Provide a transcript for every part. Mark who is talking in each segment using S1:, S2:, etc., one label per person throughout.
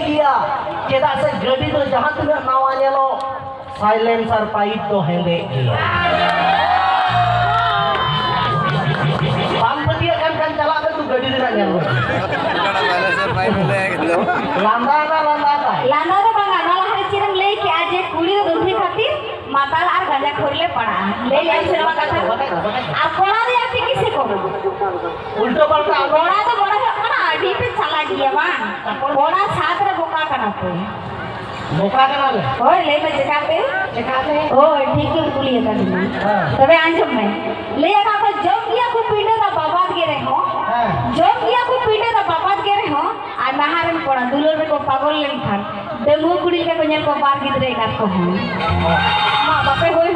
S1: dia cedak se gadi do jahan tu nawa nyelo silencer pahit do hende dia bang dia kan cala tu gadi dia nyelo silencer pahit le gitu landa bang malah hari cireng le ki aje kuri do duthi khatir माताल और गांजा खोरले पड़ा ले ले सेवा कथा আর কোড়া দিয়া কি কিসে করব উল্টো পাল্টা কোড়া তো বড় না আডি पे चला गया बान कोड़ा साथ रे बोका करते बोका कराले ओए ले में जगाते ओ ठीक है बोलिए का दिन तबे आंजम में ले का जो किया को पीटे दा बाबात के रहे हो जो किया को पीटे दा बाबात के रहे हो आ नहारन कोड़ा दुलोर को पागल लेन था देमु कुड़ी के कोन्या को बार गिदरे का को मां बापे होय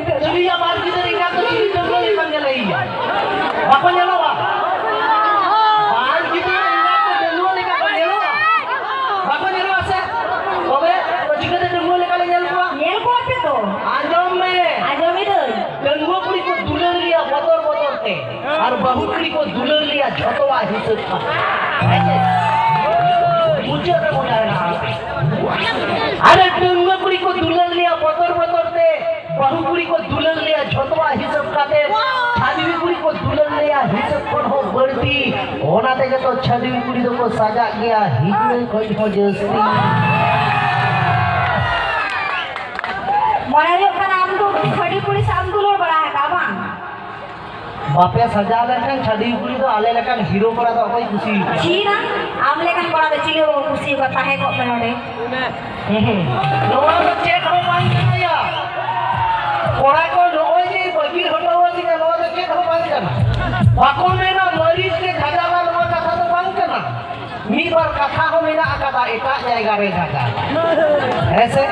S1: तो चलिया बार गिदरे का तो चली जंगल बन गेले बापा नेलो बा बार गिदरे का तो देलु लेका को नेलो बापा नेलो আছে তবে ওদিকে দেমু লেকা নেল को আছে তো आजम तो देमु कुड़ी को दुलर लिया बतर और बहु कुड़ी को दुलर लिया झटवा हिस्सा मुझे तो बोला ना अरे डंगा कुड़ी को दुल्हन लिया बतर ते बहु कुड़ी को दुल्हन लिया झटवा हिसाब काटे छादवी कुड़ी को दुल्हन लिया हिसाब कौन हो बढ़ती होना देखे तो छादवी कुड़ी तो को सजा गया हिजड़े कोई हो जैसी मरे का नाम तो खड़ी कुड़ी साम दुलोर बड़ा है का बां बापे सजा लेकर छड़ी कुड़ी तो आले लेकर हीरो करा तो कोई खुशी छी ना आम लेकर करा तो चिले वो खुशी करता है को मेरे लोग चेक हो पाएं क्या कोड़ा को लोग जी बगीर होता हुआ जी का लोग चेक हो पाएं क्या बाकों में ना मरीज के खजा वाला लोग का तो पाएं क्या ना मीर बार कथा हो मेरा आका दा एका जाएगा रे जाएगा ऐसे